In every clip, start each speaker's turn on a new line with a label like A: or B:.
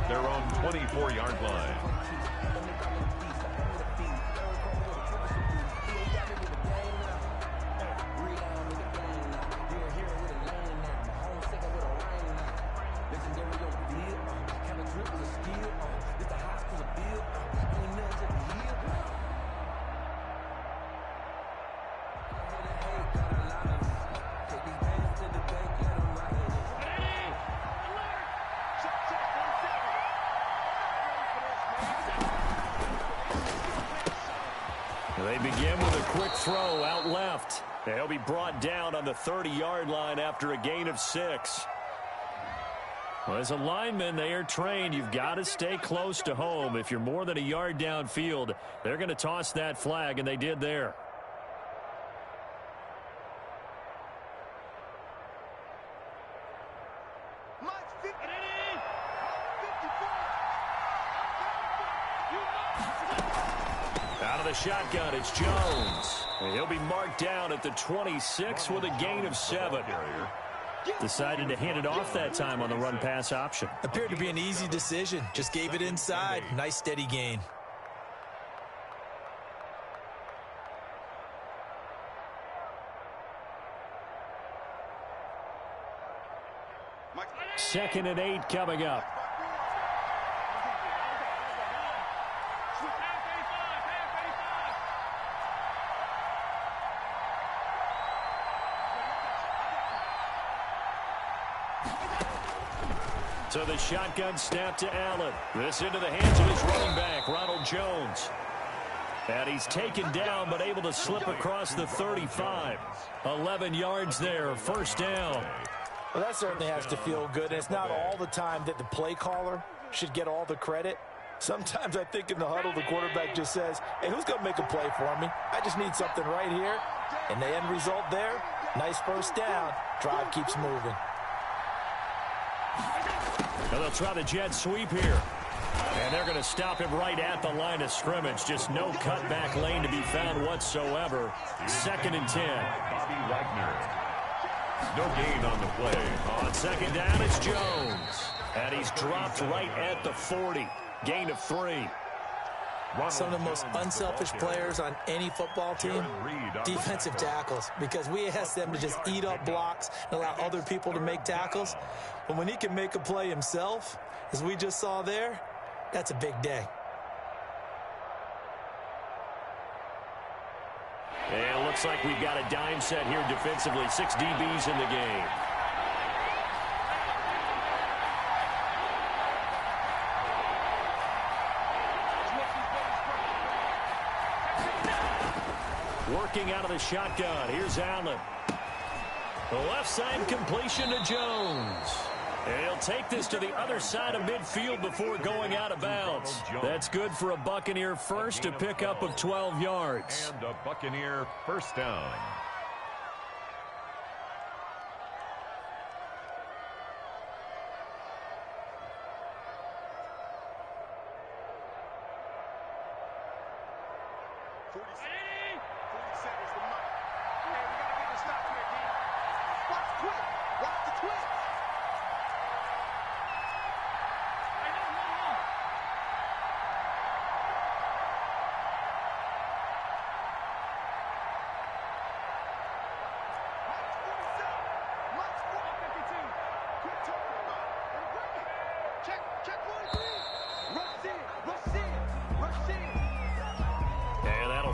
A: at their own 24-yard line.
B: They begin with a quick throw out left. He'll be brought down on the 30-yard line after a gain of 6. Well, as a lineman, they are trained. You've got to stay close to home. If you're more than a yard downfield, they're going to toss that flag, and they did there. Out of the shotgun, it's Jones. And he'll be marked down at the 26 with a gain of 7. Decided to hand it off that time on the run-pass option.
C: Appeared to be an easy decision. Just gave it inside. Nice steady gain.
B: Second and 8 coming up. So the shotgun snap to Allen. This into the hands of his running back, Ronald Jones. And he's taken down but able to slip across the 35. 11 yards there, first down.
C: Well, that certainly has to feel good. And it's not all the time that the play caller should get all the credit. Sometimes I think in the huddle, the quarterback just says, hey, who's going to make a play for me? I just need something right here. And the end result there, nice first down. Drive keeps moving.
B: Now they'll try the jet sweep here. And they're going to stop him right at the line of scrimmage. Just no cutback lane to be found whatsoever. Second and 10.
A: Bobby Wagner. No gain on the play.
B: On second down, it's Jones. And he's dropped right at the 40. Gain of 3.
C: Some of the most unselfish players on any football team, defensive tackles, because we ask them to just eat up blocks and allow other people to make tackles. But when he can make a play himself, as we just saw there, that's a big day.
B: And it looks like we've got a dime set here defensively. 6 DBs in the game. Working out of the shotgun. Here's Allen. The left side completion to Jones. And he'll take this to the other side of midfield before going out of bounds. That's good for a Buccaneer first to pick up of 12 yards.
A: And a Buccaneer first down.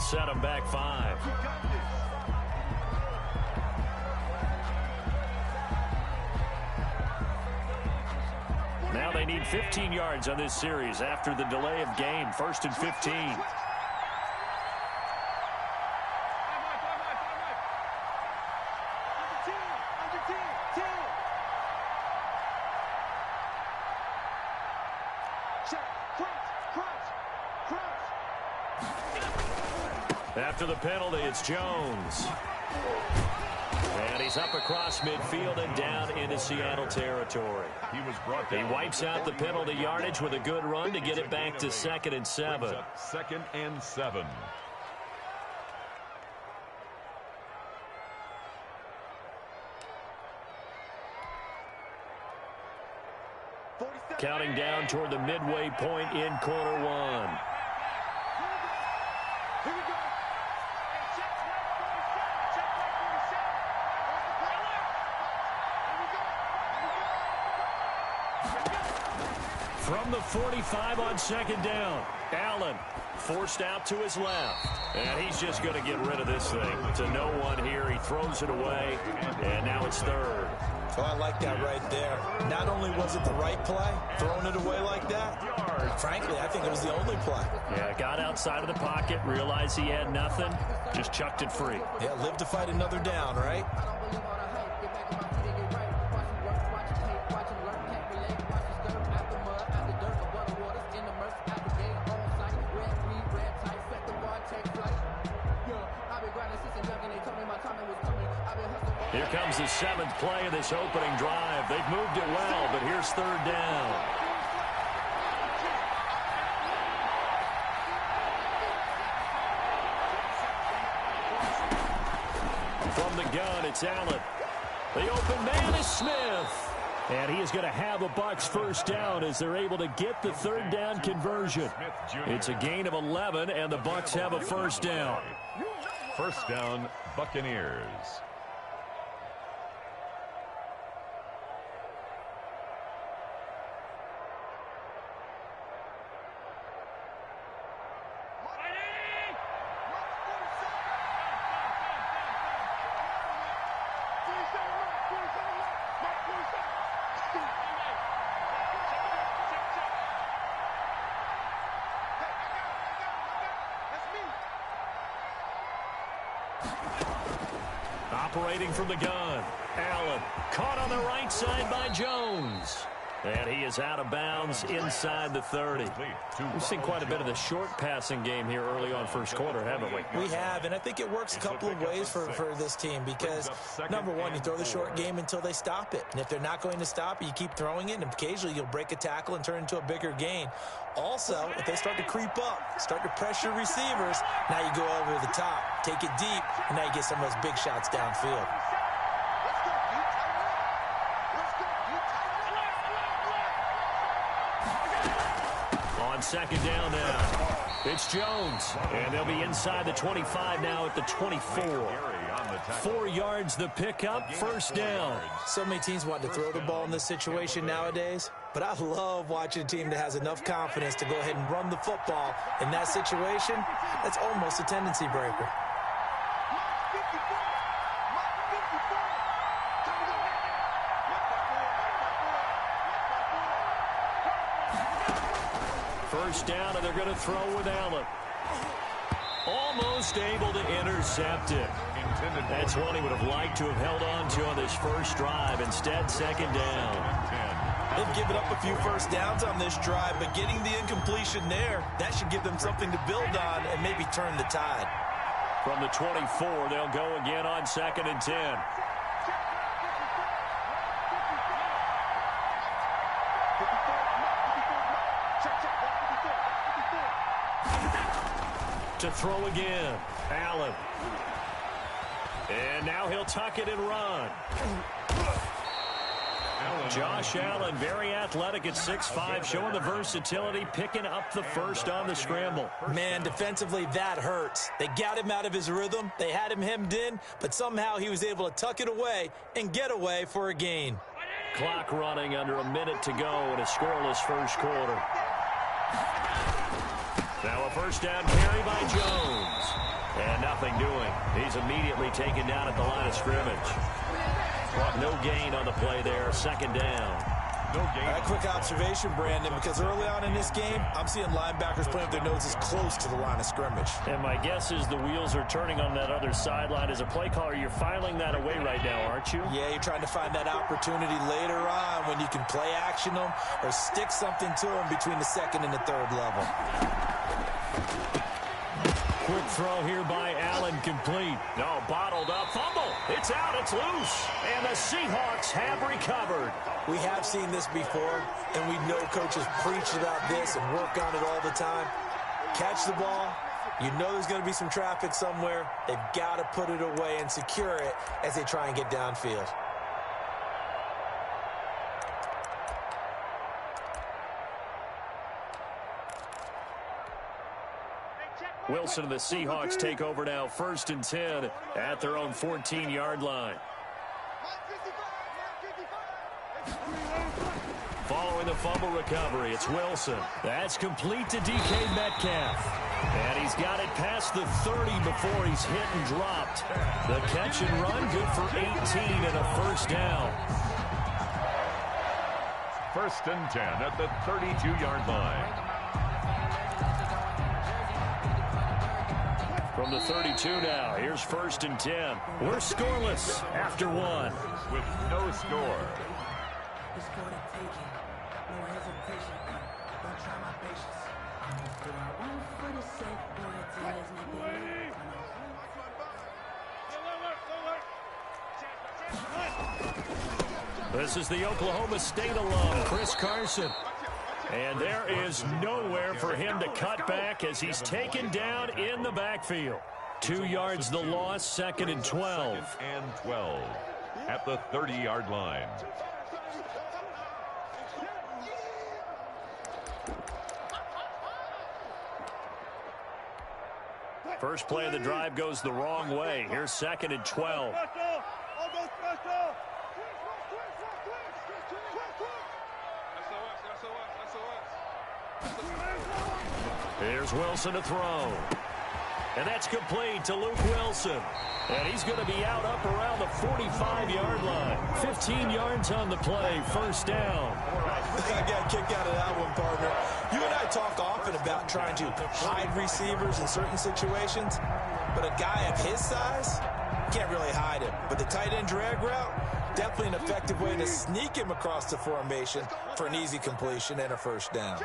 B: Set him back 5. Now they need 15 yards on this series after the delay of game. First and 15. After the penalty, it's Jones. And he's up across midfield and down into Seattle territory. He wipes out the penalty yardage with a good run to get it back to 2nd and 7.
A: 2nd and 7.
B: Counting down toward the midway point in quarter one. From the 45 on second down, Allen forced out to his left. And he's just going to get rid of this thing. To no one here. He throws it away, and now it's third.
C: Oh, I like that right there. Not only was it the right play, throwing it away like that, frankly, I think it was the only play.
B: Yeah, got outside of the pocket, realized he had nothing, just chucked it free.
C: Yeah, live to fight another down, right?
B: Here comes the seventh play of this opening drive. They've moved it well, but here's third down. From the gun, it's Allen. The open man is Smith. And he is going to have a Bucs first down as they're able to get the third down conversion. It's a gain of 11, and the Bucs have a first down.
A: First down, Buccaneers.
B: Operating from the gun, Allen caught on the right side by Jones. And he is out of bounds inside the 30. We've seen quite a bit of the short passing game here early on first quarter, haven't we?
C: We have, and I think it works a couple of ways for this team because, number one, you throw the short game until they stop it. And if they're not going to stop it, you keep throwing it, and occasionally you'll break a tackle and turn into a bigger gain. Also, if they start to creep up, start to pressure receivers, now you go over the top, take it deep, and now you get some of those big shots downfield.
B: Second down now. It's Jones. And they'll be inside the 25 now at the 24. 4 yards the pickup, first down.
C: So many teams want to throw the ball in this situation nowadays, but I love watching a team that has enough confidence to go ahead and run the football. In that situation, that's almost a tendency breaker.
B: First down, and they're going to throw with Allen. Almost able to intercept it. That's one he would have liked to have held on to on this first drive. Instead, second down.
C: They've given up a few first downs on this drive, but getting the incompletion there, that should give them something to build on and maybe turn the tide.
B: From the 24, they'll go again on second and 10. To throw again, Allen. And now he'll tuck it and run. Josh Allen, very athletic at 6'5", showing the versatility, picking up the first on the scramble.
C: Man, defensively, that hurts. They got him out of his rhythm. They had him hemmed in, but somehow he was able to tuck it away and get away for a gain.
B: Clock running under a minute to go in a scoreless first quarter. Now a first down carry by Jones. And nothing doing. He's immediately taken down at the line of scrimmage. Brought no gain on the play there. Second down.
C: No gain. A quick observation, Brandon, because early on in this game, I'm seeing linebackers putting up their noses close to the line of scrimmage.
B: And my guess is the wheels are turning on that other sideline. As a play caller, you're filing that away right now, aren't you?
C: Yeah, you're trying to find that opportunity later on when you can play action them or stick something to them between the second and the third level.
B: Quick throw here by Allen, complete. No, bottled up, fumble. It's out, it's loose. And the Seahawks have recovered.
C: We have seen this before, and we know coaches preach about this and work on it all the time. Catch the ball. You know there's going to be some traffic somewhere. They've got to put it away and secure it as they try and get downfield.
B: Wilson and the Seahawks take over now, 1st and 10 at their own 14-yard line. Following the fumble recovery, it's Wilson. That's complete to DK Metcalf. And he's got it past the 30 before he's hit and dropped. The catch and run, good for 18 and a 1st down.
A: 1st and 10 at the 32-yard line.
B: From the 32 now, here's 1st and 10. We're scoreless after 1.
A: With no score.
B: This is the Oklahoma State alum, Chris Carson. And there is nowhere for him to cut back as he's taken down in the backfield. 2 yards the loss, 2nd and 12.
A: 2nd and 12 at the 30-yard line.
B: First play of the drive goes the wrong way. Here's 2nd and 12. Here's Wilson to throw. And that's complete to Luke Wilson. And he's going to be out up around the 45-yard line. 15 yards on the play, 1st down.
C: I got a kick out of that one, partner. You and I talk often about trying to hide receivers in certain situations, but a guy of his size, can't really hide him. But the tight end drag route, definitely an effective way to sneak him across the formation for an easy completion and a 1st down.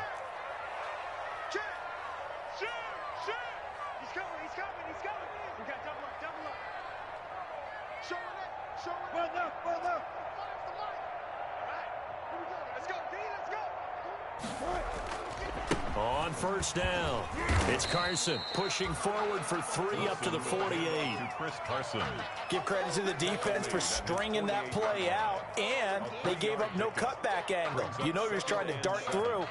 B: On 1st down, it's Carson pushing forward for 3 up to the 48.
A: Chris Carson.
C: Give credit to the defense for stringing that play out, and they gave up no cutback angle. You know he was trying to dart through.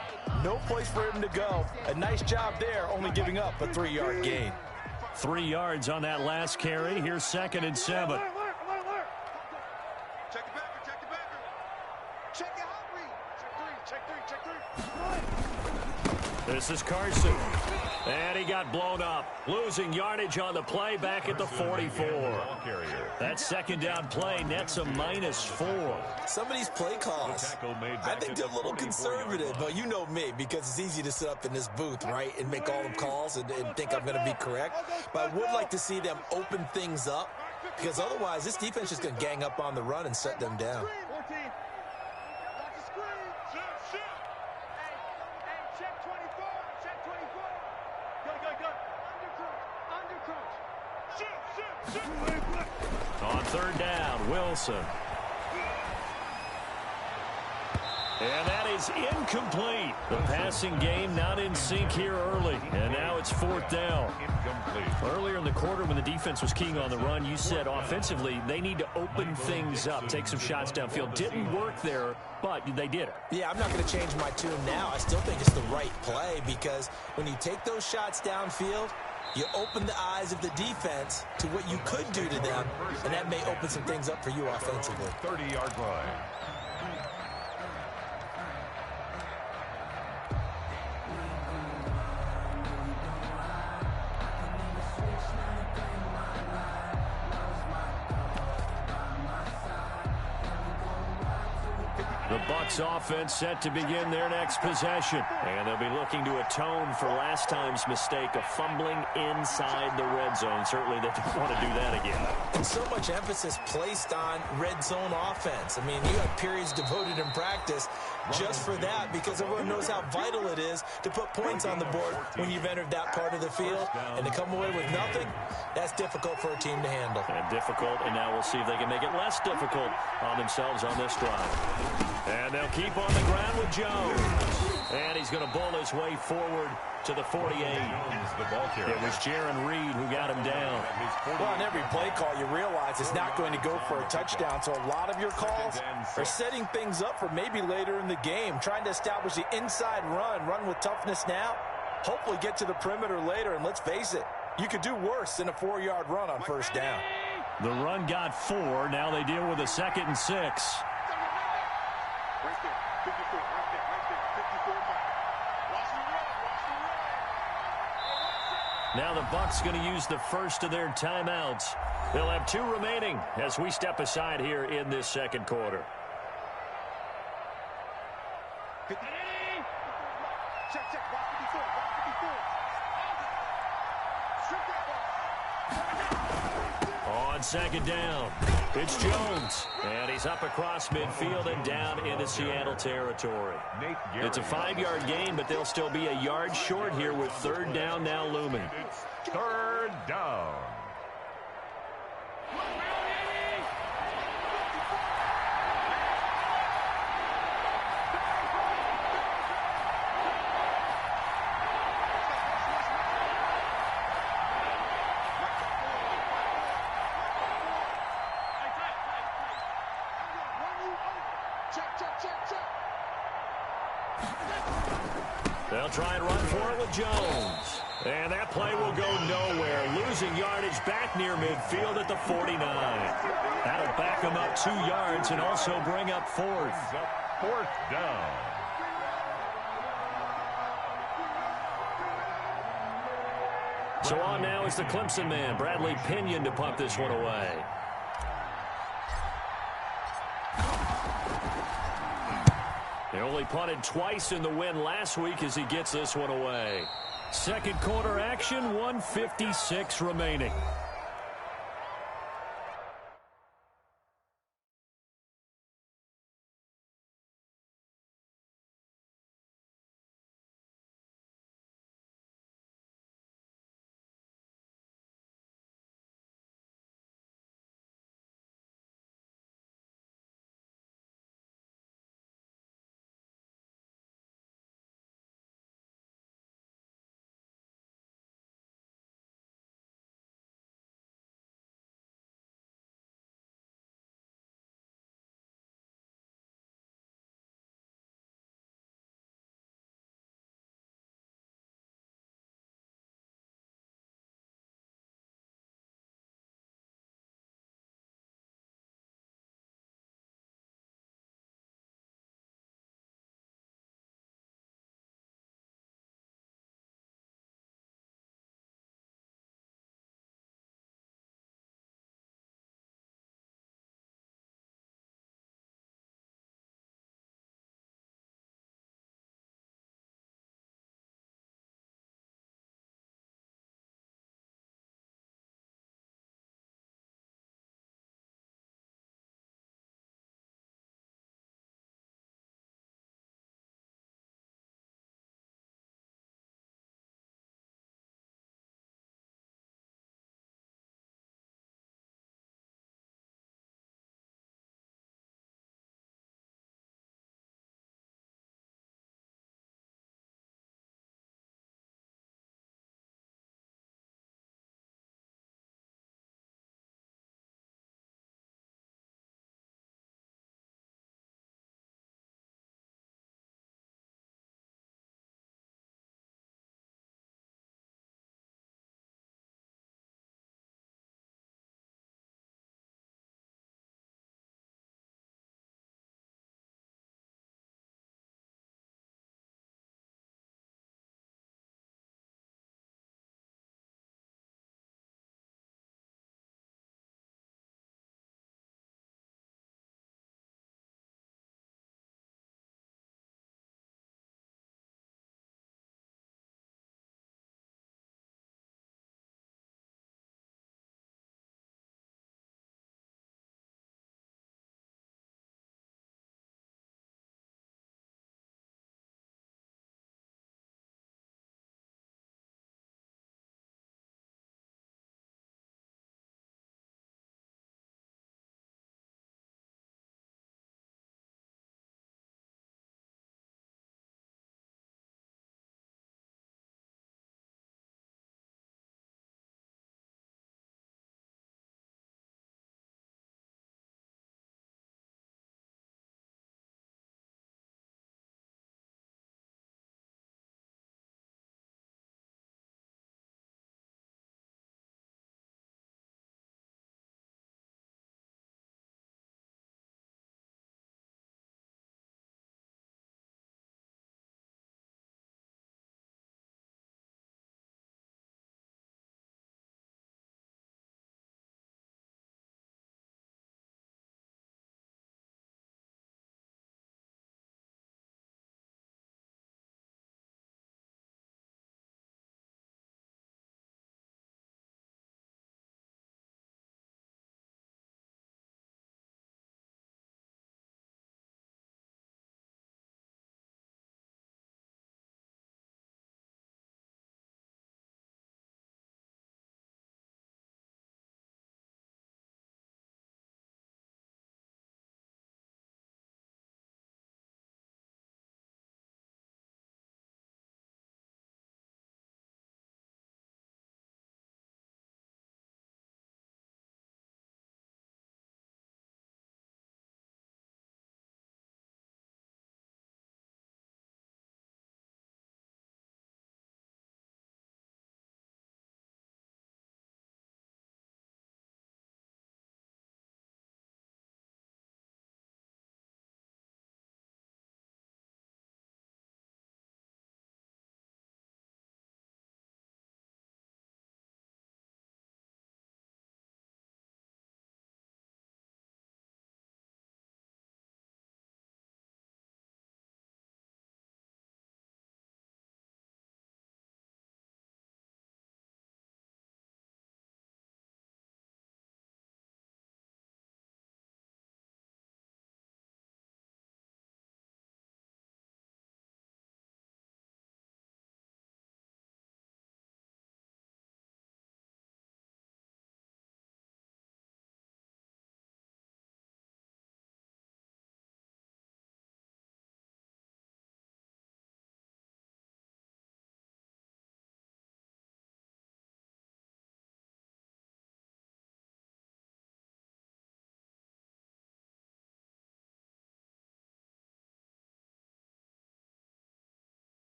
C: No place for him to go. A nice job there, only giving up a 3-yard gain.
B: 3 yards on that last carry. Here's 2nd and 7. This is Carson. And he got blown up. Losing yardage on the play back at the 44. That 2nd down play nets a -4.
C: Some of these play calls, I think they're a little conservative, but you know me, because it's easy to sit up in this booth, right, and make all the calls and think I'm going to be correct. But I would like to see them open things up, because otherwise this defense is going to gang up on the run and shut them down.
B: On 3rd down, Wilson. And that is incomplete. The passing game not in sync here early. And now it's 4th down. Incomplete. Earlier in the quarter when the defense was keying on the run, you said offensively they need to open things up, take some shots downfield. Didn't work there, but they did it.
C: Yeah, I'm not going to change my tune now. I still think it's the right play, because when you take those shots downfield, you open the eyes of the defense to what you could do to them, and that may open some things up for you offensively.
A: 30-yard line.
B: The Bucs offense set to begin their next possession. And they'll be looking to atone for last time's mistake of fumbling inside the red zone. Certainly they don't want to do that again.
C: And so much emphasis placed on red zone offense. I mean, you have periods devoted in practice just for that, because everyone knows how vital it is to put points on the board when you've entered that part of the field. And to come away with nothing, that's difficult for a team to handle.
B: And difficult, and now we'll see if they can make it less difficult on themselves on this drive. And they'll keep on the ground with Jones. And he's going to bowl his way forward to the 48. It was Jaron Reed who got him down.
C: Well, on every play call, you realize it's not going to go for a touchdown. So a lot of your calls are setting things up for maybe later in the game, trying to establish the inside run with toughness now. hopefully get to the perimeter later, and let's face it, you could do worse than a 4-yard run on first down.
B: The run got 4. Now they deal with a 2nd and 6.
D: Right there, 54, right there, 54 mark. Watch the run, watch the run.
B: Now the Bucs going to use the first of their timeouts. They'll have 2 remaining as we step aside here in this second quarter.
D: Check, watch 54, watch 54. Strip that ball.
B: On second down, it's Jones. And he's up across midfield and down into Seattle territory. It's a 5-yard gain, but they'll still be a yard short here with 3rd down now looming.
A: It's 3rd down.
B: They'll try and run for it with Jones. And that play will go nowhere. Losing yardage back near midfield at the 49. That'll back them up 2 yards and also bring up 4th.
A: 4th down.
B: So on now is the Clemson man, Bradley Pinion, to punt this one away. He only punted twice in the win last week as he gets this one away. Second quarter action, 1:56 remaining.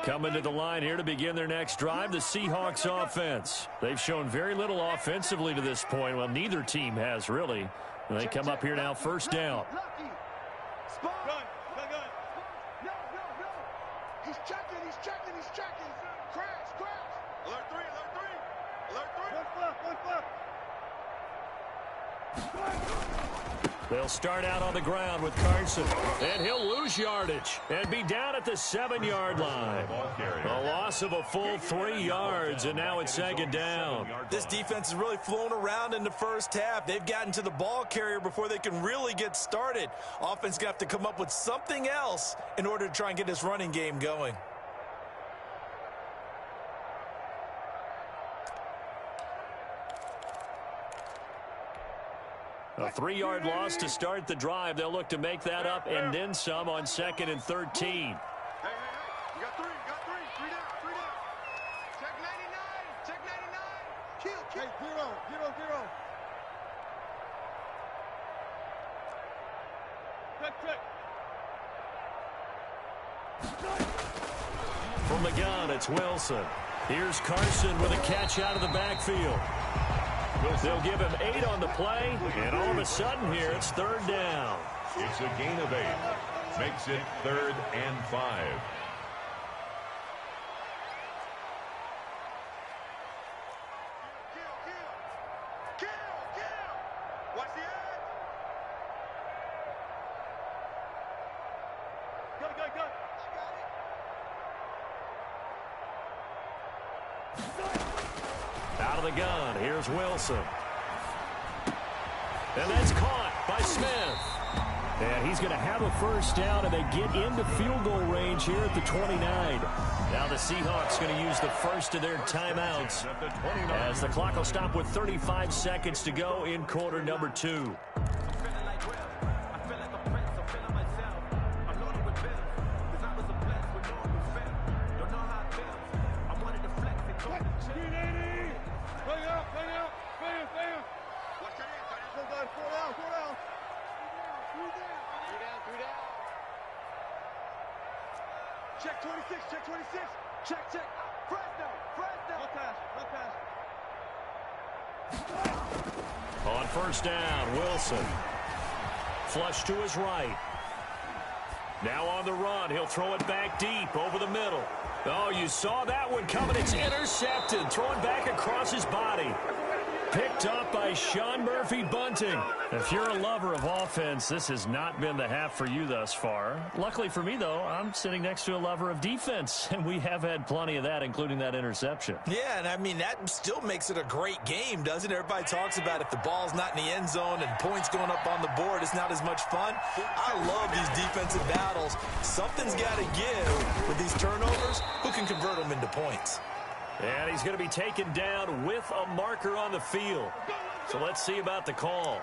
B: Coming to the line here to begin their next drive, the Seahawks offense. They've shown very little offensively to this point. Well, neither team has really. And they come up here now, first down.
D: He's checking. Crash. Alert 3.
B: They'll start out on the ground with Carson. And he'll lose yardage and be down at the 7-yard line. A loss of a full 3 yards, and now it's second down.
C: This defense has really flown around in the first half. They've gotten to the ball carrier before they can really get started. Offense got to come up with something else in order to try and get this running game going.
B: A 3-yard loss to start the drive. They'll look to make that up and then some on 2nd and 13.
D: Hey. You got three. 3 down. Check 99. Kill. Hey, 0. Check.
B: From the gun, it's Wilson. Here's Carson with a catch out of the backfield. They'll give him 8 on the play, and all of a sudden here, it's 3rd down.
A: It's a gain of 8. Makes it 3rd and 5.
D: Kill. Watch the edge. Go.
B: Out of the gun, here's Wilson. And that's caught by Smith. And he's going to have a first down, and they get into field goal range here at the 29. Now the Seahawks going to use the first of their timeouts as the clock will stop with 35 seconds to go in quarter number 2.
D: Check 26. Check. Fresno. One pass.
B: On first down, Wilson. Flush to his right. Now on the run, he'll throw it back deep over the middle. Oh, you saw that one coming. It's intercepted. Thrown back across his body. Picked up by Sean Murphy-Bunting. If you're a lover of offense, this has not been the half for you thus far. Luckily for me, though, I'm sitting next to a lover of defense, and we have had plenty of that, including that interception.
C: Yeah, and I mean, that still makes it a great game, doesn't it? Everybody talks about if the ball's not in the end zone and points going up on the board, it's not as much fun. I love these defensive battles. Something's got to give with these turnovers. Who can convert them into points?
B: And he's going to be taken down with a marker on the field. So let's see about the call.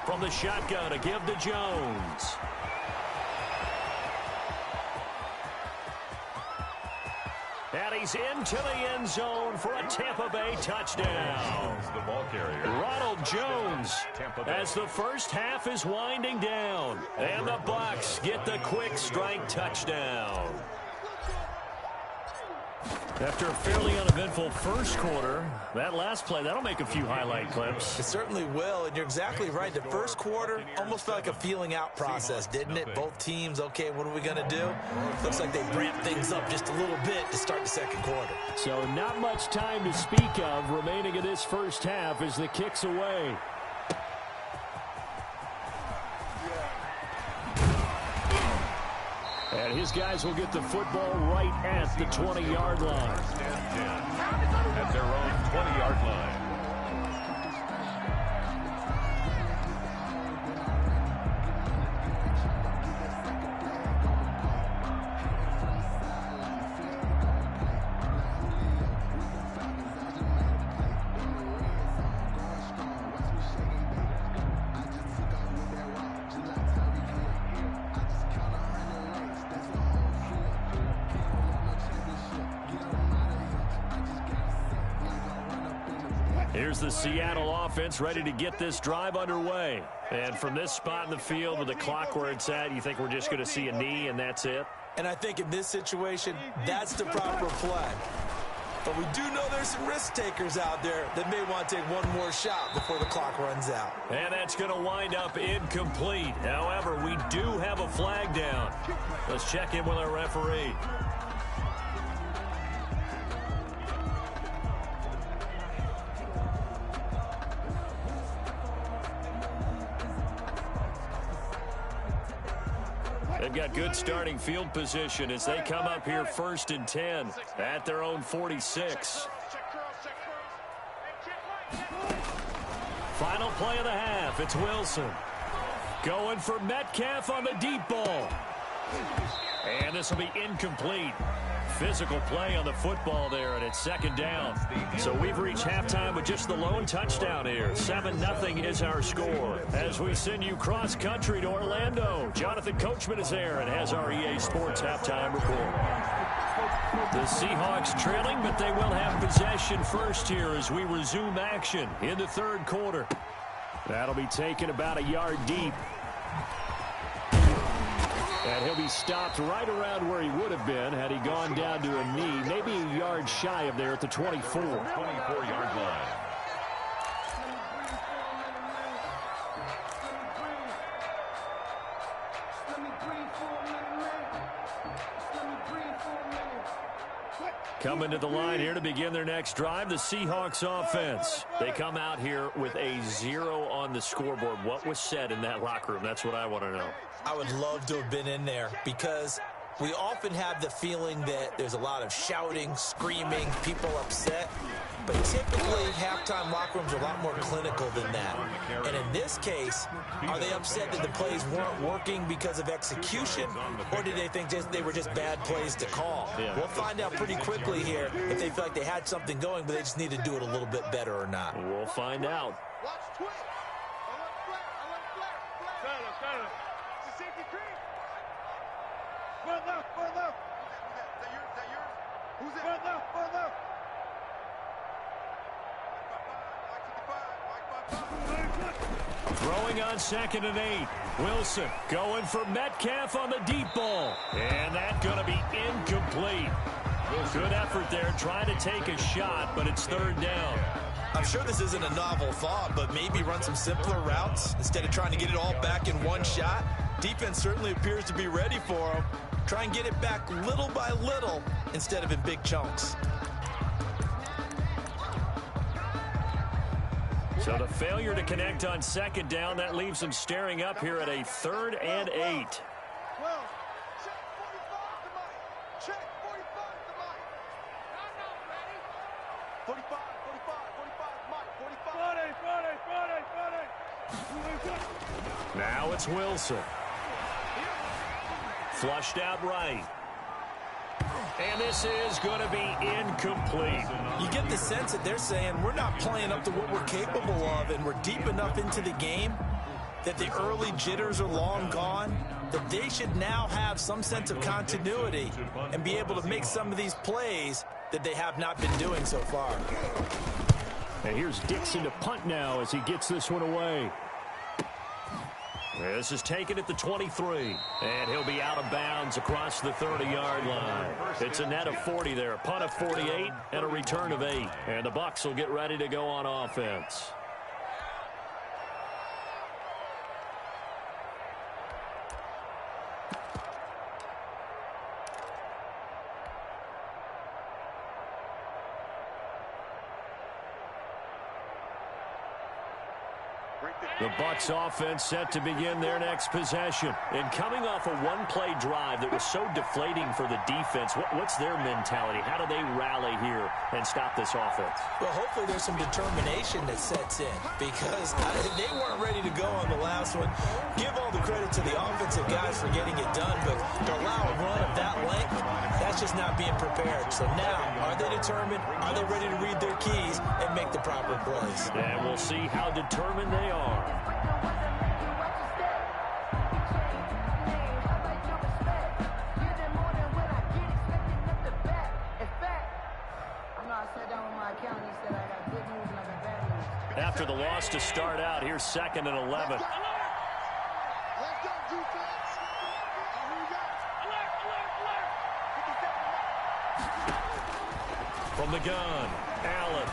B: From the shotgun, a give to Jones. And he's into the end zone for a Tampa Bay touchdown.
A: The ball carrier.
B: Ronald Jones as the first half is winding down. And the Bucs get the quick strike touchdown. After a fairly uneventful first quarter, that last play, that'll make a few highlight clips.
C: It certainly will, and you're exactly right. The first quarter almost felt like a feeling out process, didn't it? Both teams, okay, what are we going to do? Looks like they ramped things up just a little bit to start the second quarter.
B: So not much time to speak of remaining in this first half as the kick's away. And his guys will get the football right at the 20-yard line.
A: At their own 20-yard line.
B: Here's the Seattle offense ready to get this drive underway. And from this spot in the field with the clock where it's at, you think we're just going to see a knee and that's it?
C: And I think in this situation, that's the proper play. But we do know there's some risk takers out there that may want to take one more shot before the clock runs out.
B: And that's going to wind up incomplete. However, we do have a flag down. Let's check in with our referee. They've got good starting field position as they come up here 1st and 10 at their own 46. Final play of the half. It's Wilson going for Metcalf on the deep ball. And this will be incomplete. Physical play on the football there, and it's 2nd down. So we've reached halftime with just the lone touchdown here. 7-0 is our score. As we send you cross-country to Orlando, Jonathan Coachman is there and has our EA Sports halftime report. The Seahawks trailing, but they will have possession first here as we resume action in the 3rd quarter. That'll be taken about a yard deep. And he'll be stopped right around where he would have been had he gone down to a knee, maybe a yard shy of there at the 24.
A: 24-yard line.
B: Coming to the line here to begin their next drive, the Seahawks offense. They come out here with a 0 on the scoreboard. What was said in that locker room? That's what I want to know.
C: I would love to have been in there because we often have the feeling that there's a lot of shouting, screaming, people upset. But typically, halftime locker rooms are a lot more clinical than that. And in this case, are they upset that the plays weren't working because of execution? Or did they think they were just bad plays to call? Yeah. We'll find out pretty quickly here if they feel like they had something going, but they just need to do it a little bit better or not.
B: We'll find out. Throwing on 2nd and 8. Wilson going for Metcalf on the deep ball. And that's going to be incomplete. Good effort there trying to take a shot, but it's 3rd down.
C: I'm sure this isn't a novel thought, but maybe run some simpler routes instead of trying to get it all back in one shot. Defense certainly appears to be ready for him. Try and get it back little by little instead of in big chunks.
B: So the failure to connect on 2nd down, that leaves them staring up here at a 3rd and 8. Now it's Wilson. Flushed out right. And this is going to be incomplete.
C: You get the sense that they're saying we're not playing up to what we're capable of, and we're deep enough into the game that the early jitters are long gone, that they should now have some sense of continuity and be able to make some of these plays that they have not been doing so far.
B: And here's Dixon to punt now as he gets this one away. This is taken at the 23, and he'll be out of bounds across the 30-yard line. It's a net of 40 there, a punt of 48 and a return of 8. And the Bucs will get ready to go on offense. The Bucs offense set to begin their next possession. And coming off a one-play drive that was so deflating for the defense, what's their mentality? How do they rally here and stop this offense?
C: Well, hopefully there's some determination that sets in because they weren't ready to go on the last one. Give all the credit to the offensive guys for getting it done, but to allow a run of that length, that's just not being prepared. So now, are they determined? Are they ready to read their keys and make the proper plays?
B: And we'll see how determined they are.
E: I sat down with my accountant. He said I got good news and I got bad news.
B: after the loss to start out. Here's 2nd and 11. From the gun, Allen.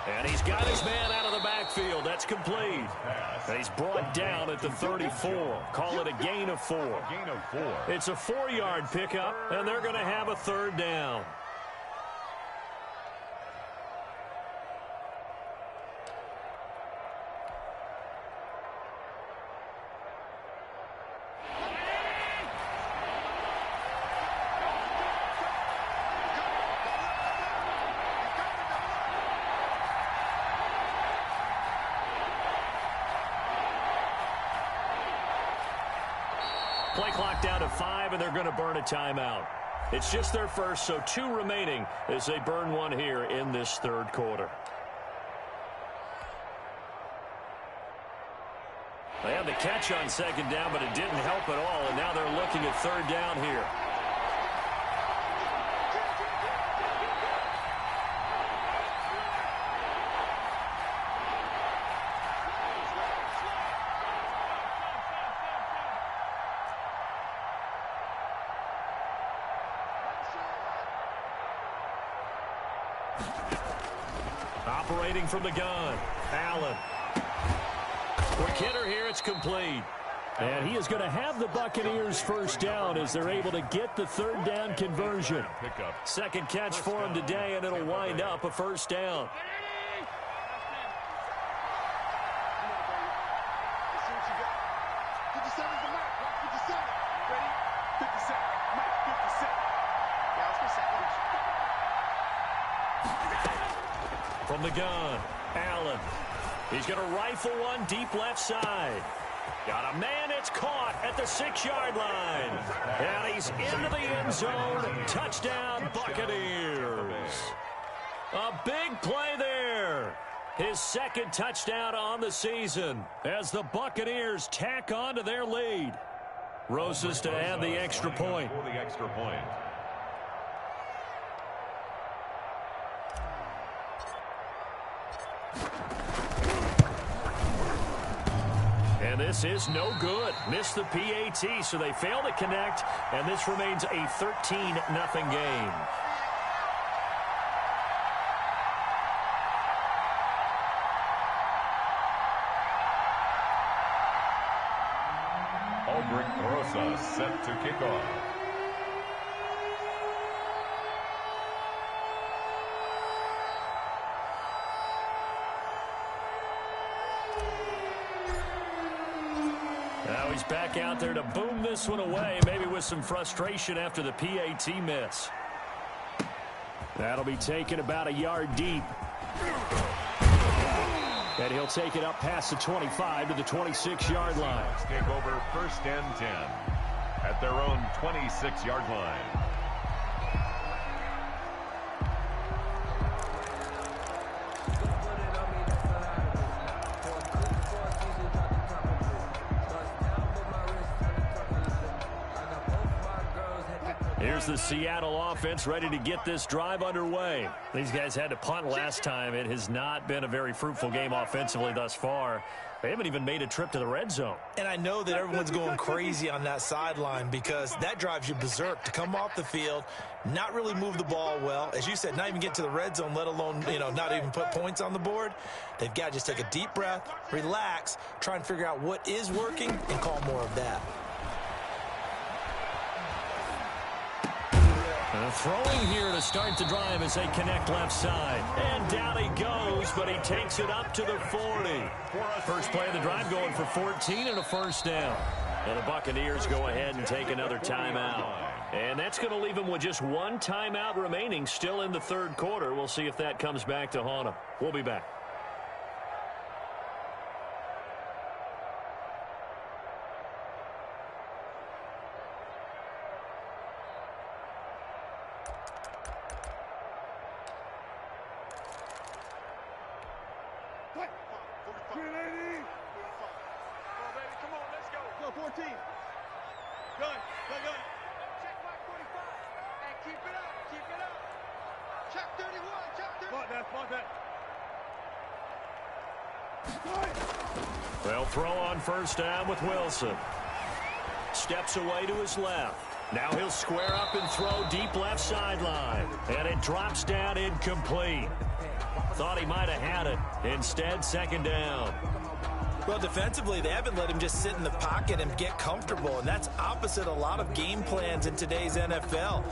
B: And he's got his man out of the backfield. That's complete. He's brought down at the 34. Call it a gain of 4.
A: Gain of 4.
B: It's a 4-yard pickup, and they're going to have a 3rd down. Play clock down to 5, and they're going to burn a timeout. It's just their first, so 2 remaining as they burn one here in this 3rd quarter. They had the catch on 2nd down, but it didn't help at all, and now they're looking at 3rd down here. Operating from the gun, Allen. Quick hitter here, it's complete. And he is going to have the Buccaneers first down as they're able to get the 3rd down conversion. 2nd catch for him today, and it'll wind up a 1st down. From the gun, Allen. He's going to rifle one deep left side. Got a man, it's caught at the 6-yard line. And he's into the end zone. Touchdown, Buccaneers. A big play there. His 2nd touchdown on the season as the Buccaneers tack on to their lead. Rosas to add the extra point.
A: For the extra point.
B: And this is no good. Missed the PAT, so they fail to connect, and this remains a 13-0 game.
A: Aldrich Rosas set to kick off.
B: Now he's back out there to boom this one away, maybe with some frustration after the PAT miss. That'll be taken about a yard deep. And he'll take it up past the 25 to the 26-yard line.
A: Take over 1st and 10 at their own 26-yard line.
B: Here's the Seattle offense ready to get this drive underway. These guys had to punt last time. It has not been a very fruitful game offensively thus far. They haven't even made a trip to the red zone.
C: And I know that everyone's going crazy on that sideline because that drives you berserk to come off the field, not really move the ball well. As you said, not even get to the red zone, let alone, not even put points on the board. They've got to just take a deep breath, relax, try and figure out what is working and call more of that.
B: Throwing here to start the drive as they connect left side. And down he goes, but he takes it up to the 40. First play of the drive going for 14 and a 1st down. And the Buccaneers go ahead and take another timeout. And that's going to leave them with just 1 timeout remaining still in the 3rd quarter. We'll see if that comes back to haunt them. We'll be back. They'll throw on first down with Wilson. Steps away to his left. Now he'll square up and throw deep left sideline. And it drops down incomplete. Thought he might have had it. Instead, second down.
C: Well, defensively, they haven't let him just sit in the pocket and get comfortable, and that's opposite a lot of game plans in today's NFL.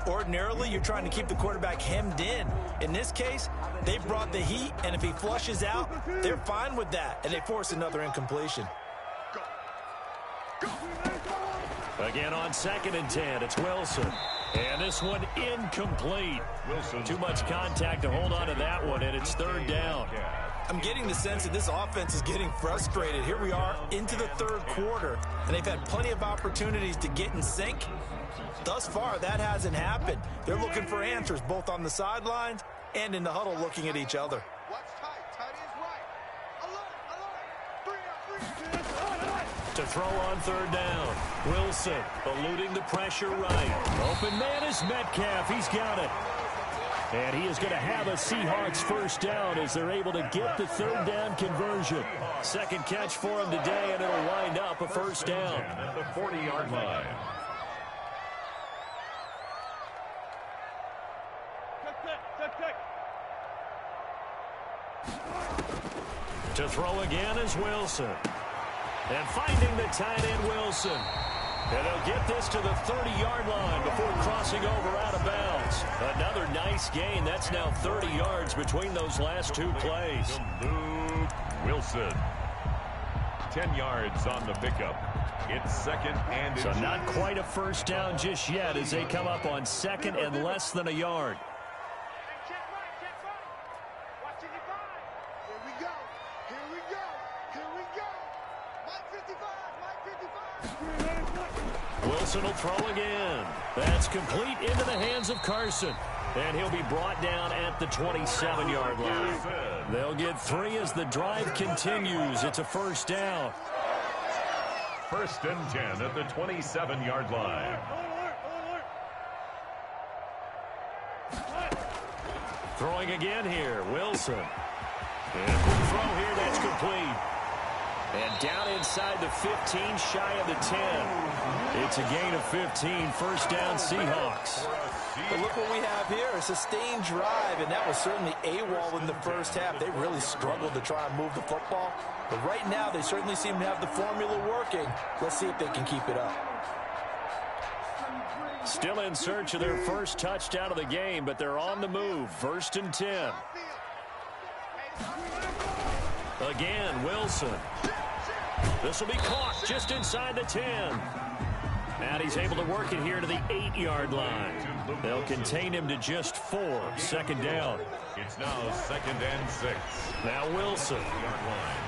C: Ordinarily, you're trying to keep the quarterback hemmed in. In this case, they brought the heat, and if he flushes out, they're fine with that, and they force another incompletion.
B: Again on 2nd and 10, it's Wilson. And this one incomplete. Wilson. Too much contact to hold on to that one, and it's third down.
C: I'm getting the sense that this offense is getting frustrated. Here we are into the third quarter, and they've had plenty of opportunities to get in sync. Thus far, that hasn't happened. They're looking for answers both on the sidelines and in the huddle looking at each other.
B: To throw on third down. Wilson eluding the pressure right. Open man is Metcalf. He's got it. And he is going to have a Seahawks first down as they're able to get the third down conversion. Second catch for him today, and it'll wind up a first down.
A: At the 40-yard line.
B: To throw again is Wilson. And finding the tight end, Wilson. And they'll get this to the 30-yard line before crossing over out of bounds. Another nice gain. That's now 30 yards between those last two plays.
A: Wilson. 10 yards on the pickup. It's second and
B: so not quite a first down just yet as they come up on second and less than a yard. Wilson will throw again. That's complete into the hands of Carson. And he'll be brought down at the 27-yard line. They'll get 3 as the drive continues. It's a first down.
A: First and 10 at the 27-yard line.
B: Throwing again here, Wilson. And a quick throw here, that's complete. And down inside the 15, shy of the 10. It's a gain of 15, first down Seahawks.
C: But look what we have here, a sustained drive, and that was certainly AWOL in the first half. They really struggled to try and move the football. But right now, they certainly seem to have the formula working. Let's see if they can keep it up.
B: Still in search of their first touchdown of the game, but they're on the move. First and 10. Again, Wilson. This will be caught just inside the 10. And he's able to work it here to the 8-yard line. They'll contain him to just 4. Second down.
A: It's now second and 6.
B: Now Wilson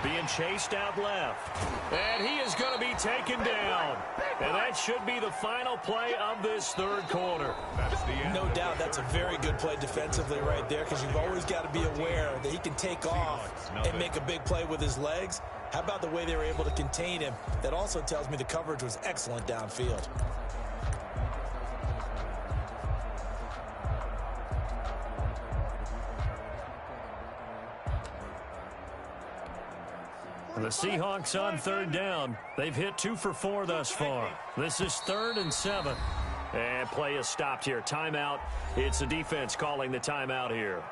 B: being chased out left. And he is going to be taken down. And that should be the final play of this third quarter.
A: That's the end.
C: No doubt that's a very good play defensively right there, because you've always got to be aware that he can take off and make a big play with his legs. How about the way they were able to contain him? That also tells me the coverage was excellent downfield.
B: The Seahawks on third down. They've hit 2 for 4 thus far. This is 3rd and 7. And play is stopped here. Timeout. It's the defense calling the timeout here.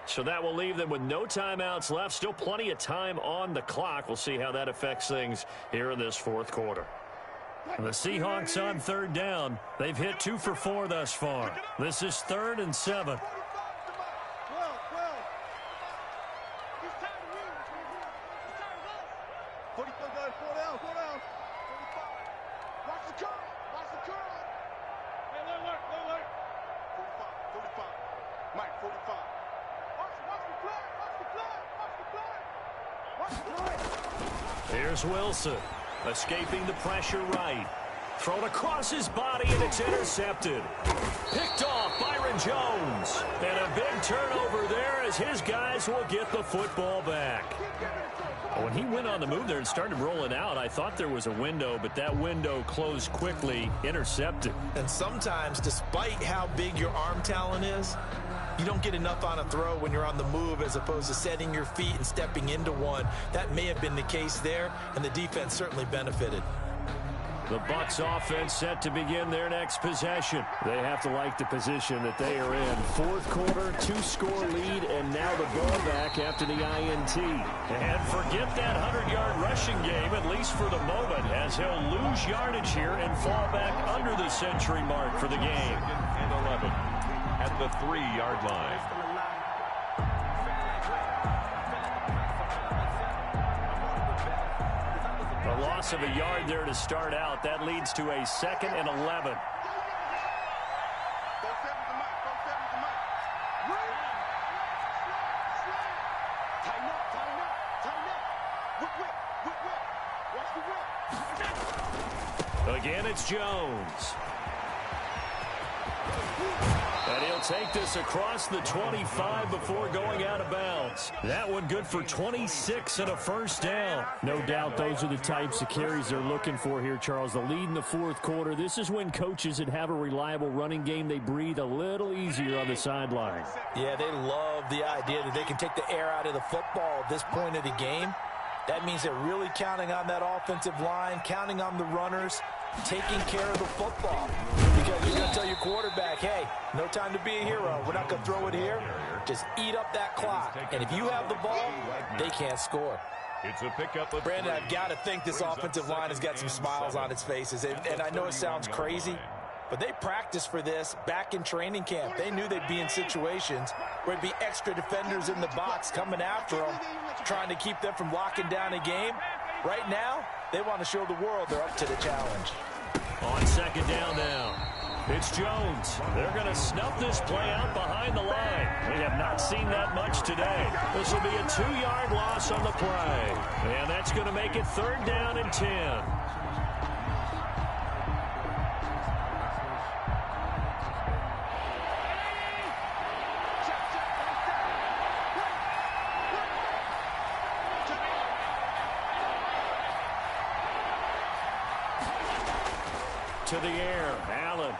B: So that will leave them with no timeouts left. Still plenty of time on the clock. We'll see how that affects things here in this fourth quarter. The Seahawks on third down. They've hit 2 for 4 thus far. This is 3rd and 7. Here's Wilson, escaping the pressure right. Thrown across his body, and it's intercepted. Picked off Byron Jones. And a big turnover there as his guys will get the football back. When he went on the move there and started rolling out, I thought there was a window, but that window closed quickly, intercepted.
C: And sometimes, despite how big your arm talent is, You don't get enough on a throw when you're on the move as opposed to setting your feet and stepping into one. That may have been the case there, and the defense certainly benefited.
B: The Bucs offense set to begin their next possession. They have to like the position that they are in. Fourth quarter, 2-score lead, and now the ball back after the INT. And forget that 100-yard rushing game, at least for the moment, as he'll lose yardage here and fall back under the century mark for the game.
A: And 11 at the 3-yard line.
B: A loss of a yard there to start out. That leads to a 2nd and 11. Again, it's Jones. And he'll take this across the 25 before going out of bounds. That one good for 26 and a first down. No doubt those are the types of carries they're looking for here, Charles. The lead in the fourth quarter. This is when coaches that have a reliable running game, they breathe a little easier on the sideline.
C: Yeah, they love the idea that they can take the air out of the football at this point of the game. That means they're really counting on that offensive line, counting on the runners, taking care of the football. Because you're going to tell your quarterback, hey, no time to be a hero. We're not going to throw it here. Just eat up that clock. And if you have the ball, they can't score.
A: It's a pickup of
C: Brandon, I've got to think this offensive line has got some smiles on its faces. And I know it sounds crazy, but they practiced for this back in training camp. They knew they'd be in situations where it'd be extra defenders in the box coming after them, trying to keep them from locking down a game. Right now, they want to show the world they're up to the challenge.
B: On second down now, it's Jones. They're going to snuff this play out behind the line. We have not seen that much today. This will be a 2-yard loss on the play. And that's going to make it 3rd down and 10. To the air, Allen.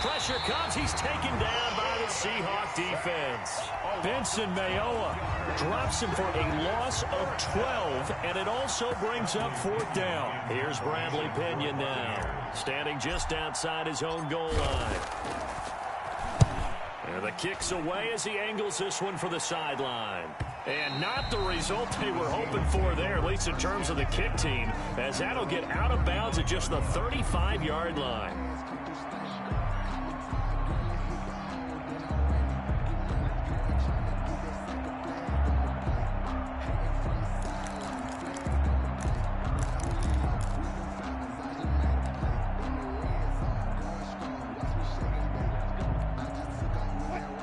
B: Pressure comes. He's taken down by the Seahawks defense. Benson Mayowa drops him for a loss of 12, and it also brings up 4th down. Here's Bradley Pinion now, standing just outside his own goal line. And the kick's away as he angles this one for the sideline. And not the result they were hoping for there, at least in terms of the kick team, as that'll get out of bounds at just the 35-yard line.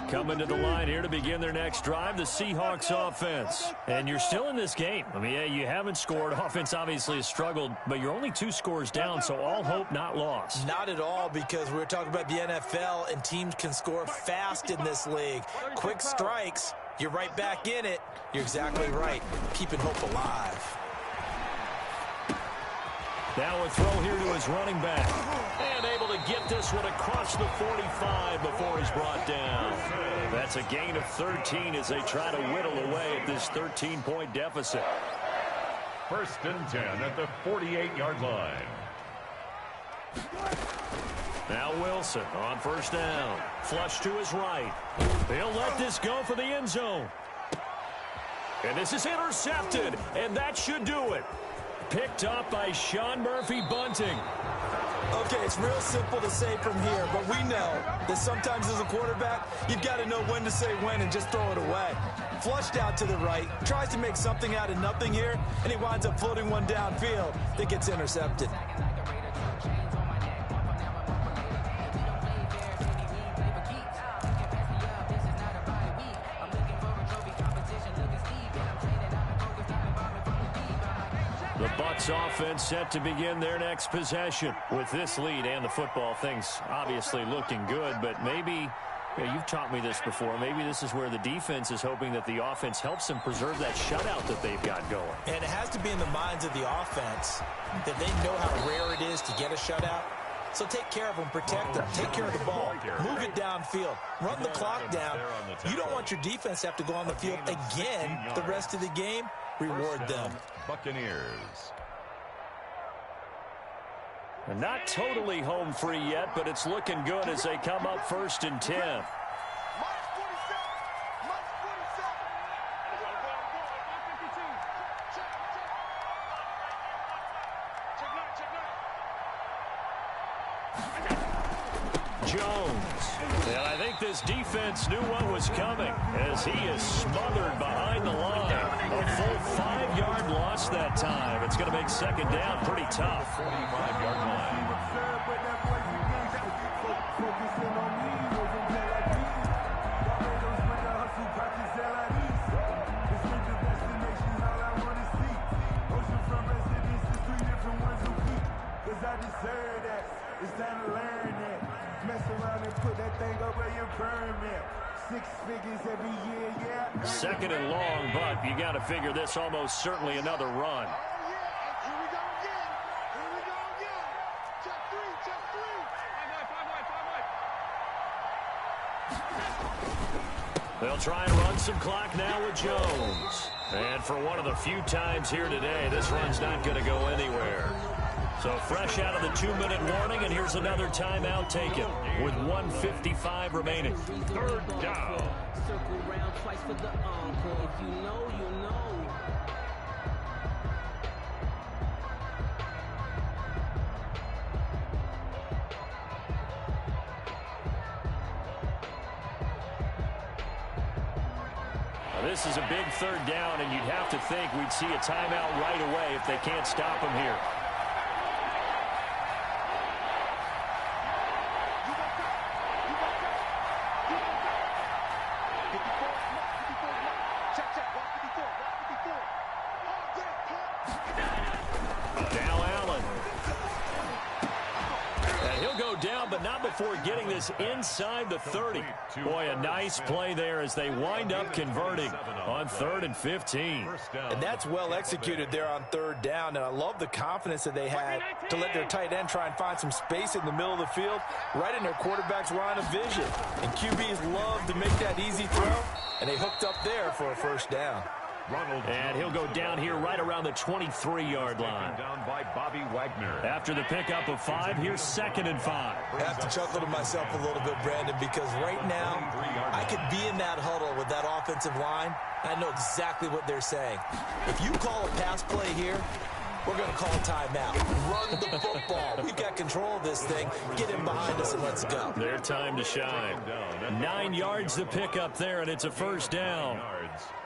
B: Coming to the line here to begin their next drive, the Seahawks offense. And you're still in this game. I mean, yeah, you haven't scored. Offense obviously has struggled, but you're only 2 scores down, so all hope not lost.
C: Not at all, because we're talking about the NFL, and teams can score fast in this league. Quick strikes, you're right back in it. You're exactly right. Keeping hope alive.
B: Now a throw here to his running back. And able to get this one across the 45 before he's brought down. That's a gain of 13 as they try to whittle away at this 13-point deficit.
A: 1st and 10 at the 48-yard line.
B: Now Wilson on 1st down. Flush to his right. They'll let this go for the end zone. And this is intercepted, and that should do it. Picked up by Sean Murphy-Bunting.
C: Okay, it's real simple to say from here, but we know that sometimes as a quarterback, you've got to know when to say when and just throw it away. Flushed out to the right, tries to make something out of nothing here, and he winds up floating one downfield that gets intercepted.
B: The Bucs offense set to begin their next possession. With this lead and the football, things obviously looking good, but maybe, you've taught me this before, maybe this is where the defense is hoping that the offense helps them preserve that shutout that they've got going.
C: And it has to be in the minds of the offense that they know how rare it is to get a shutout. So take care of them, protect them, take care of the ball, move it downfield, run the clock down. You don't want your defense to have to go on the field again the rest of the game. Reward them.
A: Buccaneers.
B: And not totally home free yet, but it's looking good as they come up 1st and 10. Jones. And I think this defense knew what was coming as he is smothered behind the line. A full 5-yard loss that time. It's going to make 2nd down pretty tough.
A: 45-yard line.
E: It's time to learn that. Mess around and put that thing up where you burn it. 6 figures every year, yeah.
B: 2nd and long, but you got to figure this almost certainly another run.
D: Oh, yeah. Here we go again. Here we go again. Check 3, check 3.
B: They'll try and run some clock now with Jones. And for one of the few times here today, this run's not going to go anywhere. So fresh out of the 2-minute warning, and here's another timeout taken with 1:55 remaining.
A: 3rd down.
F: Circle round twice for the encore. If you know, you know.
B: Now, this is a big 3rd down, and you'd have to think we'd see a timeout right away if they can't stop him here. But not before getting this inside the 30. Boy, a nice play there as they wind up converting on 3rd and 15.
C: And that's well executed there on 3rd down. And I love the confidence that they had to let their tight end try and find some space in the middle of the field, right in their quarterback's line of vision. And QBs love to make that easy throw, and they hooked up there for a 1st down.
B: And he'll go down here right around the 23-yard line.
A: Down by Bobby Wagner.
B: After the pickup of 5, here's 2nd and 5.
C: I have to chuckle to myself a little bit, Brandon, because right now I could be in that huddle with that offensive line. I know exactly what they're saying. If you call a pass play here, we're going to call a timeout. Run the football. We've got control of this thing. Get him behind us and let's go.
B: Their time to shine. 9 yards to pick up there, and it's a 1st down.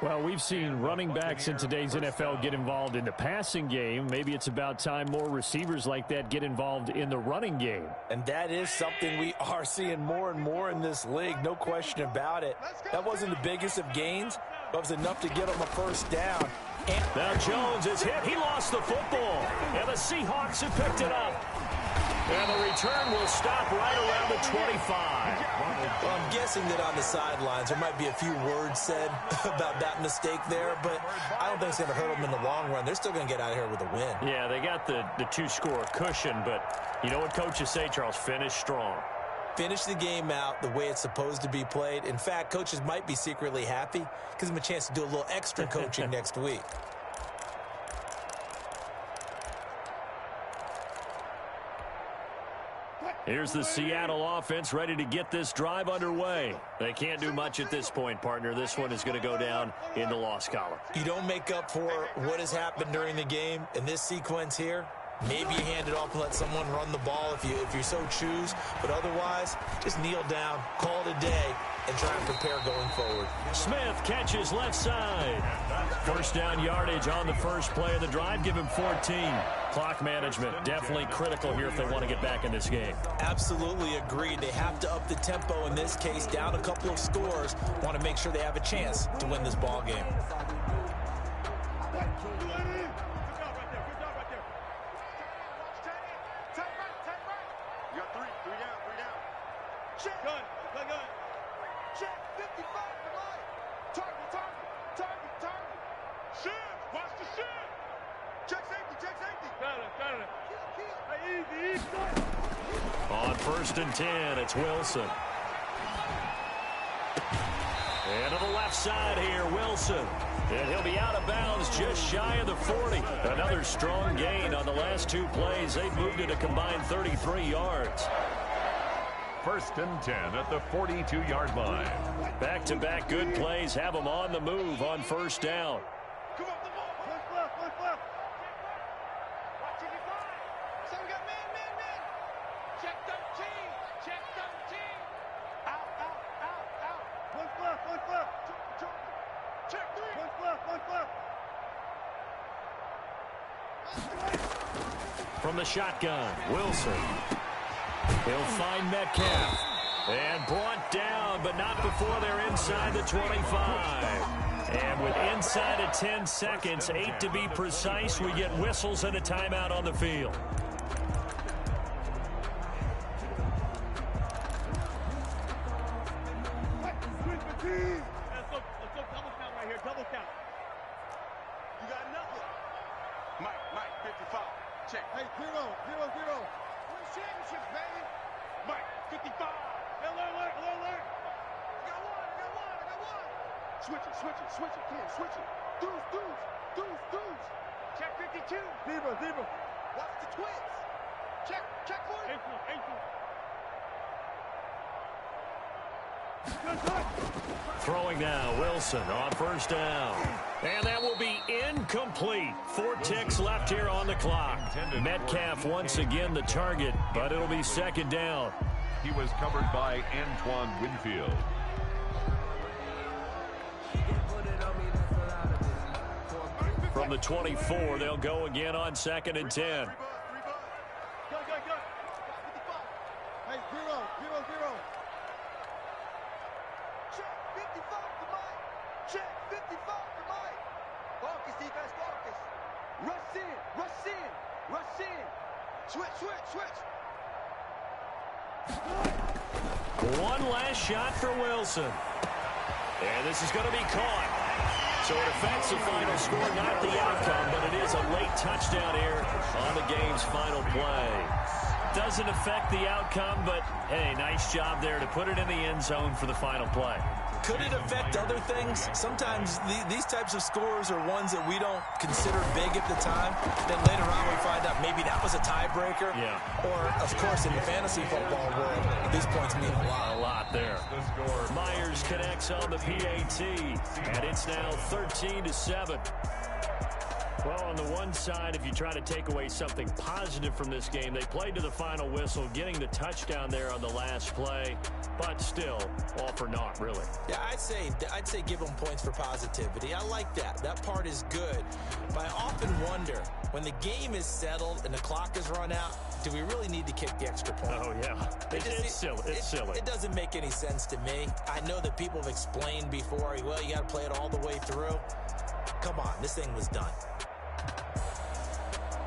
B: Well, we've seen running backs in today's NFL get involved in the passing game. Maybe it's about time more receivers like that get involved in the running game.
C: And that is something we are seeing more and more in this league. No question about it. That wasn't the biggest of gains, but it was enough to get them a 1st down.
B: Now Jones is hit. He lost the football. And the Seahawks have picked it up. And the return will stop right around the 25.
C: Well, I'm guessing that on the sidelines there might be a few words said about that mistake there, but I don't think it's going to hurt them in the long run. They're still going to get out of here with a win.
B: Yeah, they got the 2-score cushion, but you know what coaches say, Charles? Finish strong.
C: Finish the game out the way it's supposed to be played. In fact, coaches might be secretly happy because them a chance to do a little extra coaching next week.
B: Here's the Seattle offense ready to get this drive underway. They can't do much at this point, partner. This one is going to go down in the loss column.
C: You don't make up for what has happened during the game in this sequence here. Maybe you hand it off and let someone run the ball if you so choose. But otherwise, just kneel down, call it a day, and try and prepare going forward.
B: Smith catches left side. 1st down yardage on the first play of the drive. Give him 14. Clock management definitely critical here if they want to get back in this game.
C: Absolutely agreed. They have to up the tempo in this case, down a couple of scores. Want to make sure they have a chance to win this ball game.
B: On 1st and 10, it's Wilson. And to the left side here, Wilson. And he'll be out of bounds just shy of the 40. Another strong gain on the last 2 plays. They've moved it a combined 33 yards.
A: 1st and 10 at the 42-yard line.
B: Back-to-back good plays have them on the move on 1st down.
D: Come on, come on. Left. Watch it, you find. So we got man. Check 13. Check 13. Out. One left. Check 3. One left.
B: From the shotgun, Wilson. He'll find Metcalf. And brought down, but not before they're inside the 25. And with inside of 10 seconds, 8 to be precise, we get whistles and a timeout on the field.
D: Let's go double count right here, double count. You got nothing. Mike, 55. Check. Hey, 0. Win championships, baby. Mike, 55. Alert. I got one. Switch it, kid, switch it. Dudes. Check 52. Zebra. Watch the twins. Check 40.
B: Throwing now, Wilson on 1st down. And that will be incomplete. 4 ticks left here on the clock. Metcalf once again the target, but it'll be 2nd down.
A: He was covered by Antoine Winfield.
B: From the 24, they'll go again on 2nd and 10.
D: Go. Hey, 0. Check 55 to Mike. Check 55 to Mike. Focus, defense, focus. Rush in. Switch.
B: One last shot for Wilson. And this is going to be caught. So it affects the final score, not the outcome, but it is a late touchdown here on the game's final play. Doesn't affect the outcome, but, hey, nice job there to put it in the end zone for the final play.
C: Could it affect other things? Sometimes these types of scores are ones that we don't consider big at the time. Then later on we find out maybe that was a tiebreaker.
B: Yeah.
C: Or, of course, in the fantasy football world, these points mean a lot.
B: A lot there. Myers connects on the PAT, and it's now 13-7. Well, on the one side, if you try to take away something positive from this game, they played to the final whistle, getting the touchdown there on the last play, but still, all for naught, really.
C: Yeah, I'd say give them points for positivity. I like that. That part is good. But I often wonder, when the game is settled and the clock is run out, do we really need to kick the extra point?
B: Oh, yeah. It's silly. It's silly.
C: It doesn't make any sense to me. I know that people have explained before, well, you got to play it all the way through. Come on, this thing was done.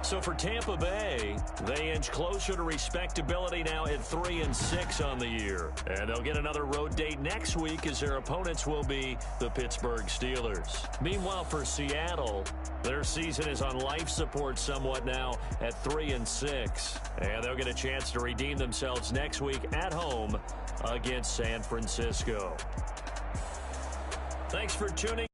B: So for Tampa Bay, they inch closer to respectability now at 3-6 on the year. And they'll get another road date next week as their opponents will be the Pittsburgh Steelers. Meanwhile, for Seattle, their season is on life support somewhat now at 3-6. And they'll get a chance to redeem themselves next week at home against San Francisco. Thanks for tuning